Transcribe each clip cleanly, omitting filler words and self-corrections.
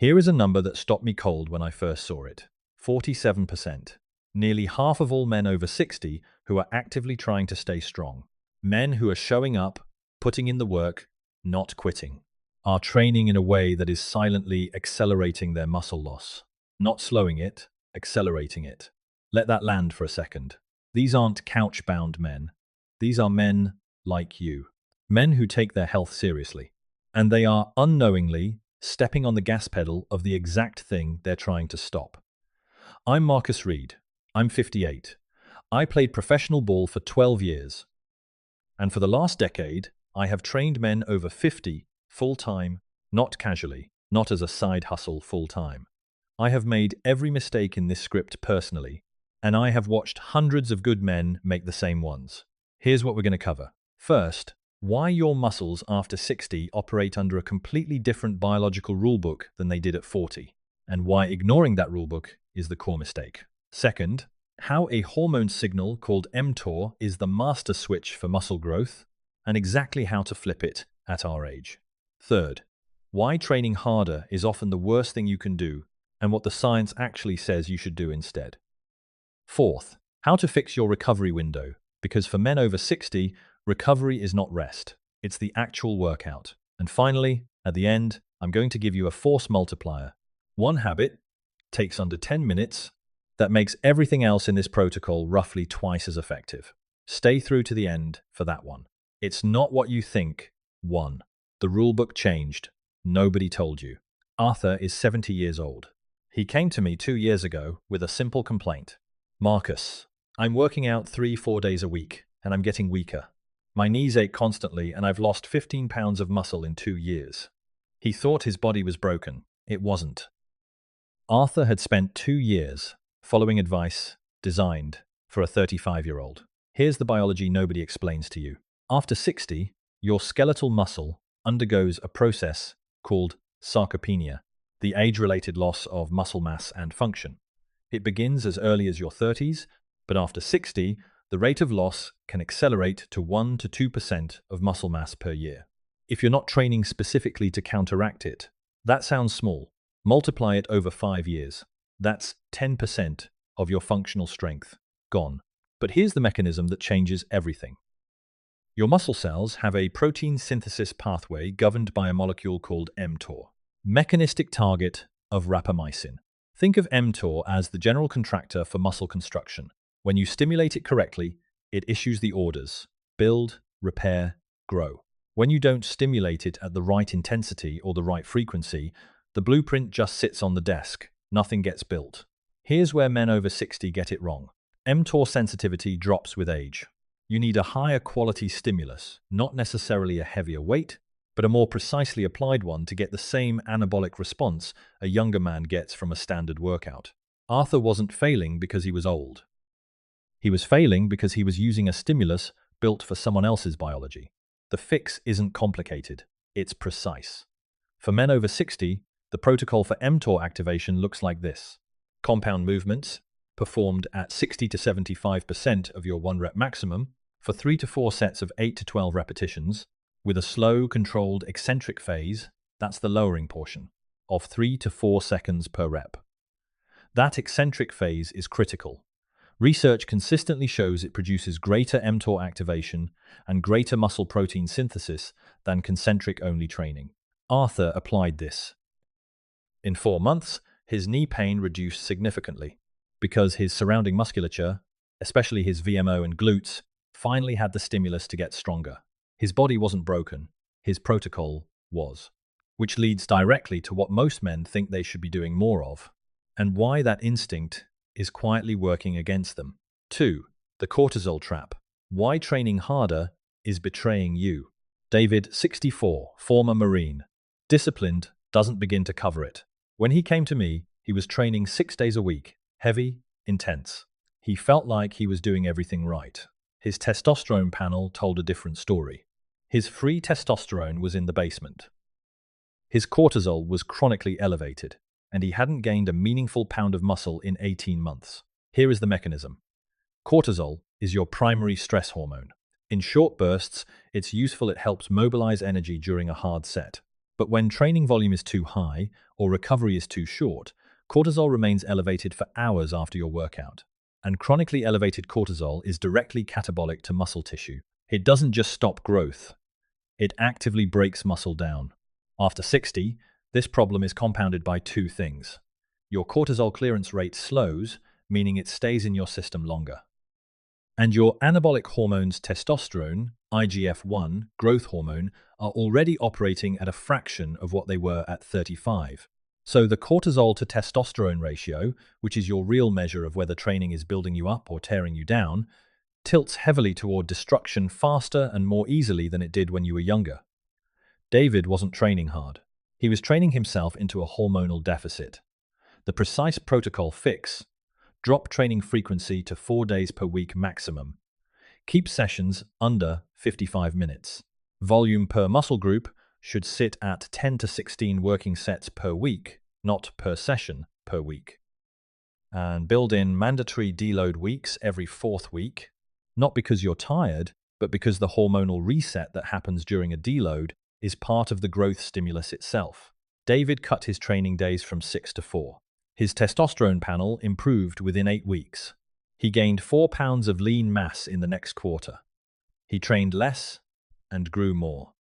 Here is a number that stopped me cold when I first saw it. 47%. Nearly half of all men over 60 who are actively trying to stay strong. Men who are showing up, putting in the work, not quitting. Are training in a way that is silently accelerating their muscle loss. Not slowing it, accelerating it. Let that land for a second. These aren't couch-bound men. These are men like you. Men who take their health seriously. And they are unknowingly stepping on the gas pedal of the exact thing they're trying to stop. I'm Reid. I'm 58. I played professional ball for 12 years. And for the last decade, I have trained men over 50 full-time, not casually, not as a side hustle full-time. I have made every mistake in this script personally, and I have watched hundreds of good men make the same ones. Here's what we're going to cover. First, why your muscles after 60 operate under a completely different biological rulebook than they did at 40, and why ignoring that rulebook is the core mistake. Second, how a hormone signal called mTOR is the master switch for muscle growth, and exactly how to flip it at our age. Third, why training harder is often the worst thing you can do, and what the science actually says you should do instead. Fourth, how to fix your recovery window, because for men over 60, recovery is not rest, it's the actual workout. And finally, at the end, I'm going to give you a force multiplier. One habit takes under 10 minutes that makes everything else in this protocol roughly twice as effective. Stay through to the end for that one. It's not what you think. 1. The rulebook changed. Nobody told you. Arthur is 70 years old. He came to me 2 years ago with a simple complaint. Marcus, I'm working out 3-4 days a week, and I'm getting weaker. My knees ache constantly, and I've lost 15 pounds of muscle in 2 years. He thought his body was broken. It wasn't. Arthur had spent 2 years following advice designed for a 35-year-old. Here's the biology nobody explains to you. After 60, your skeletal muscle undergoes a process called sarcopenia, the age-related loss of muscle mass and function. It begins as early as your 30s, but after 60, the rate of loss can accelerate to 1 to 2% of muscle mass per year. If you're not training specifically to counteract it, that sounds small. Multiply it over 5 years. That's 10% of your functional strength gone. But here's the mechanism that changes everything. Your muscle cells have a protein synthesis pathway governed by a molecule called mTOR, mechanistic target of rapamycin. Think of mTOR as the general contractor for muscle construction. When you stimulate it correctly, it issues the orders: build, repair, grow. When you don't stimulate it at the right intensity or the right frequency, the blueprint just sits on the desk. Nothing gets built. Here's where men over 60 get it wrong. mTOR sensitivity drops with age. You need a higher quality stimulus, not necessarily a heavier weight, but a more precisely applied one to get the same anabolic response a younger man gets from a standard workout. Arthur wasn't failing because he was old. He was failing because he was using a stimulus built for someone else's biology. The fix isn't complicated, it's precise. For men over 60, the protocol for mTOR activation looks like this. Compound movements, performed at 60 to 75% of your 1-rep maximum, for 3 to 4 sets of 8 to 12 repetitions, with a slow, controlled eccentric phase, that's the lowering portion, of 3 to 4 seconds per rep. That eccentric phase is critical. Research consistently shows it produces greater mTOR activation and greater muscle protein synthesis than concentric-only training. Arthur applied this. In 4 months, his knee pain reduced significantly because his surrounding musculature, especially his VMO and glutes, finally had the stimulus to get stronger. His body wasn't broken, his protocol was. Which leads directly to what most men think they should be doing more of, and why that instinct is quietly working against them. 2. The cortisol trap. Why training harder is betraying you. David, 64, former Marine. Disciplined, doesn't begin to cover it. When he came to me, he was training 6 days a week, heavy, intense. He felt like he was doing everything right. His testosterone panel told a different story. His free testosterone was in the basement. His cortisol was chronically elevated, and he hadn't gained a meaningful pound of muscle in 18 months. Here is the mechanism. Cortisol is your primary stress hormone. In short bursts, it's useful. It helps mobilize energy during a hard set. But when training volume is too high or recovery is too short, cortisol remains elevated for hours after your workout. And chronically elevated cortisol is directly catabolic to muscle tissue. It doesn't just stop growth, it actively breaks muscle down. After 60, this problem is compounded by two things. Your cortisol clearance rate slows, meaning it stays in your system longer. And your anabolic hormones testosterone, IGF-1, growth hormone, are already operating at a fraction of what they were at 35. So the cortisol to testosterone ratio, which is your real measure of whether training is building you up or tearing you down, tilts heavily toward destruction faster and more easily than it did when you were younger. David wasn't training hard. He was training himself into a hormonal deficit. The precise protocol fix: drop training frequency to 4 days per week maximum. Keep sessions under 55 minutes. Volume per muscle group should sit at 10 to 16 working sets per week, not per session per week. And build in mandatory deload weeks every 4th week, not because you're tired, but because the hormonal reset that happens during a deload is part of the growth stimulus itself. David cut his training days from 6 to 4. His testosterone panel improved within 8 weeks. He gained 4 pounds of lean mass in the next quarter. He trained less and grew more.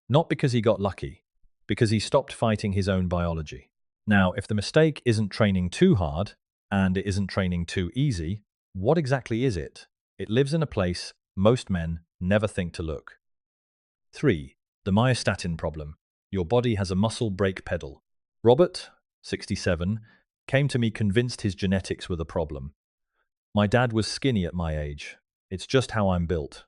Not because he got lucky, because he stopped fighting his own biology. Now, if the mistake isn't training too hard and it isn't training too easy, what exactly is it? It lives in a place most men never think to look. 3. The myostatin problem. Your body has a muscle brake pedal. Robert, 67, came to me convinced his genetics were the problem. My dad was skinny at my age. It's just how I'm built.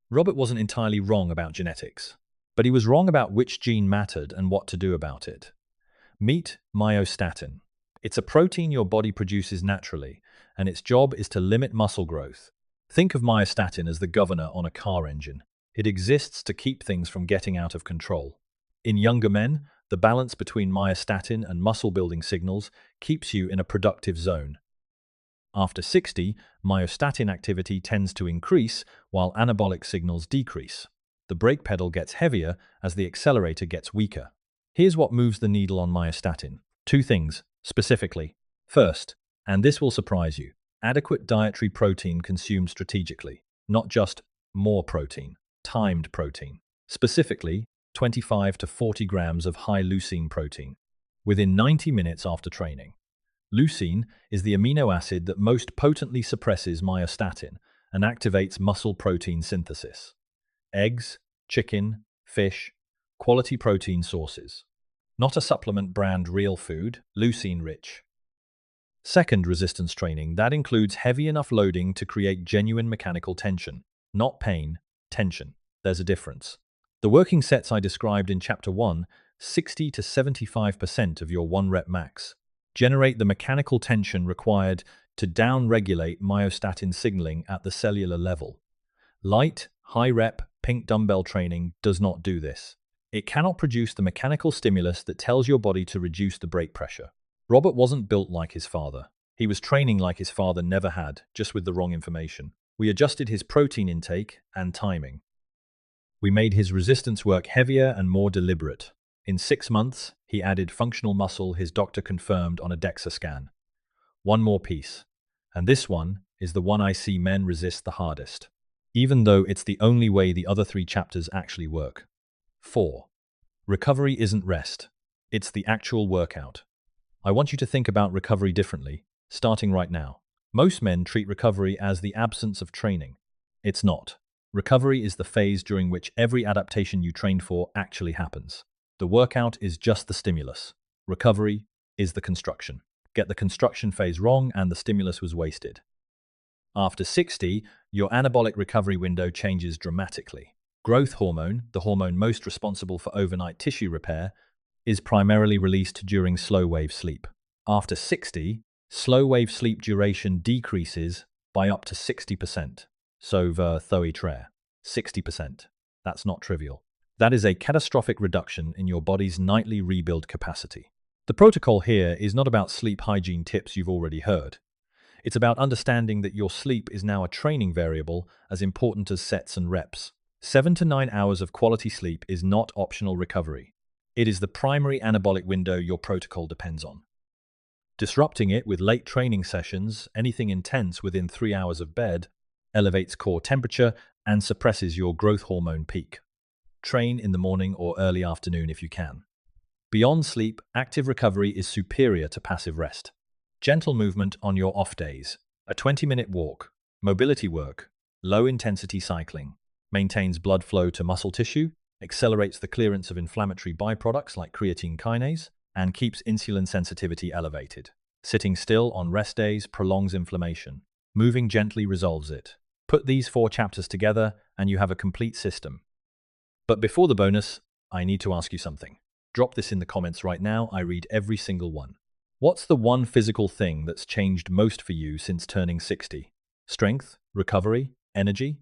Robert wasn't entirely wrong about genetics, but he was wrong about which gene mattered and what to do about it. Meet myostatin. It's a protein your body produces naturally, and its job is to limit muscle growth. Think of myostatin as the governor on a car engine. It exists to keep things from getting out of control. In younger men, the balance between myostatin and muscle-building signals keeps you in a productive zone. After 60, myostatin activity tends to increase while anabolic signals decrease. The brake pedal gets heavier as the accelerator gets weaker. Here's what moves the needle on myostatin. 2 things, specifically. First, and this will surprise you, adequate dietary protein consumed strategically, not just more protein, timed protein. Specifically, 25 to 40 grams of high leucine protein within 90 minutes after training. Leucine is the amino acid that most potently suppresses myostatin and activates muscle protein synthesis. Eggs, chicken, fish, quality protein sources. Not a supplement brand real food, leucine rich. Second, resistance training. That includes heavy enough loading to create genuine mechanical tension. Not pain, tension. There's a difference. The working sets I described in Chapter 1, 60 to 75% of your 1 rep max, generate the mechanical tension required to down-regulate myostatin signaling at the cellular level. Light, high-rep, pink dumbbell training does not do this. It cannot produce the mechanical stimulus that tells your body to reduce the brake pressure. Robert wasn't built like his father. He was training like his father never had, just with the wrong information. We adjusted his protein intake and timing. We made his resistance work heavier and more deliberate. In 6 months, he added functional muscle his doctor confirmed on a DEXA scan. One more piece, and this one is the one I see men resist the hardest, even though it's the only way the other 3 chapters actually work. 4. Recovery isn't rest. It's the actual workout. I want you to think about recovery differently, starting right now. Most men treat recovery as the absence of training. It's not. Recovery is the phase during which every adaptation you trained for actually happens. The workout is just the stimulus. Recovery is the construction. Get the construction phase wrong and the stimulus was wasted. After 60, your anabolic recovery window changes dramatically. Growth hormone, the hormone most responsible for overnight tissue repair, is primarily released during slow-wave sleep. After 60, slow-wave sleep duration decreases by up to 60%. So ver 60%. That's not trivial. That is a catastrophic reduction in your body's nightly rebuild capacity. The protocol here is not about sleep hygiene tips you've already heard. It's about understanding that your sleep is now a training variable as important as sets and reps. 7 to 9 hours of quality sleep is not optional recovery. It is the primary anabolic window your protocol depends on. Disrupting it with late training sessions, anything intense within 3 hours of bed, elevates core temperature and suppresses your growth hormone peak. Train in the morning or early afternoon if you can. Beyond sleep, active recovery is superior to passive rest. Gentle movement on your off days. A 20-minute walk, mobility work, low-intensity cycling, maintains blood flow to muscle tissue, accelerates the clearance of inflammatory byproducts like creatine kinase, and keeps insulin sensitivity elevated. Sitting still on rest days prolongs inflammation. Moving gently resolves it. Put these 4 chapters together and you have a complete system. But before the bonus, I need to ask you something. Drop this in the comments right now. I read every single one. What's the one physical thing that's changed most for you since turning 60? Strength? Recovery? Energy?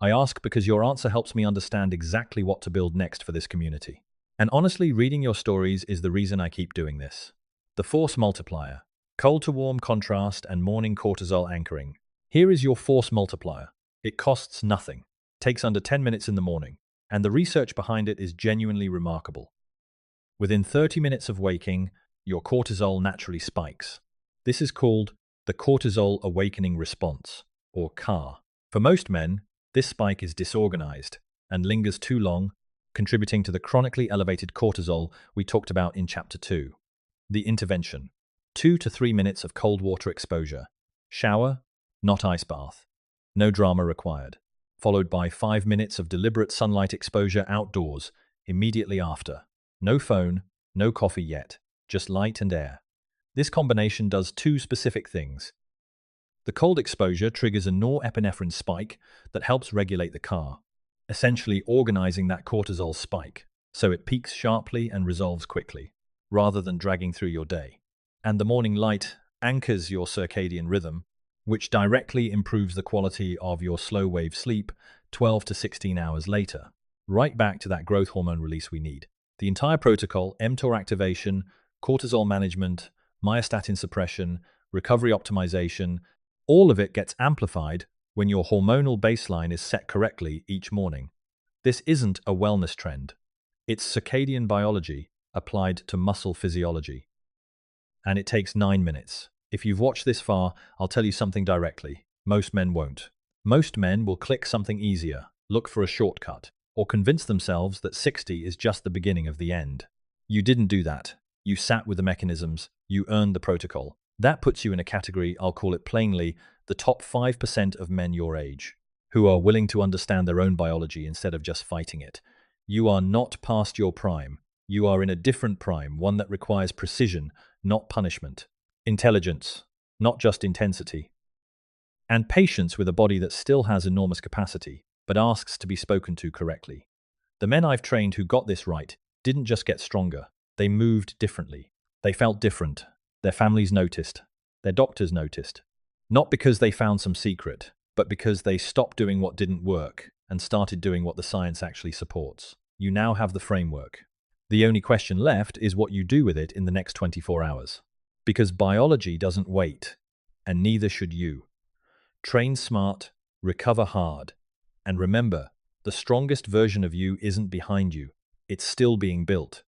I ask because your answer helps me understand exactly what to build next for this community. And honestly, reading your stories is the reason I keep doing this. The Force Multiplier. Cold to warm contrast and morning cortisol anchoring. Here is your Force Multiplier. It costs nothing, takes under 10 minutes in the morning, and the research behind it is genuinely remarkable. Within 30 minutes of waking, your cortisol naturally spikes. This is called the Cortisol Awakening Response, or CAR. For most men, this spike is disorganized and lingers too long, contributing to the chronically elevated cortisol we talked about in Chapter 2. The intervention. 2 to 3 minutes of cold water exposure. Shower, not ice bath. No drama required. Followed by 5 minutes of deliberate sunlight exposure outdoors, immediately after. No phone, no coffee yet, just light and air. This combination does 2 specific things. The cold exposure triggers a norepinephrine spike that helps regulate the CAR, essentially organizing that cortisol spike, so it peaks sharply and resolves quickly, rather than dragging through your day. And the morning light anchors your circadian rhythm, which directly improves the quality of your slow-wave sleep 12 to 16 hours later, right back to that growth hormone release we need. The entire protocol, mTOR activation, cortisol management, myostatin suppression, recovery optimization, all of it gets amplified when your hormonal baseline is set correctly each morning. This isn't a wellness trend. It's circadian biology applied to muscle physiology. And it takes 9 minutes. If you've watched this far, I'll tell you something directly. Most men won't. Most men will click something easier, look for a shortcut, or convince themselves that 60 is just the beginning of the end. You didn't do that. You sat with the mechanisms. You earned the protocol. That puts you in a category, I'll call it plainly, the top 5% of men your age, who are willing to understand their own biology instead of just fighting it. You are not past your prime. You are in a different prime, one that requires precision, not punishment. Intelligence, not just intensity. And patience with a body that still has enormous capacity, but asks to be spoken to correctly. The men I've trained who got this right didn't just get stronger. They moved differently. They felt different. Their families noticed. Their doctors noticed. Not because they found some secret, but because they stopped doing what didn't work and started doing what the science actually supports. You now have the framework. The only question left is what you do with it in the next 24 hours. Because biology doesn't wait, and neither should you. Train smart, recover hard, and remember, the strongest version of you isn't behind you. It's still being built.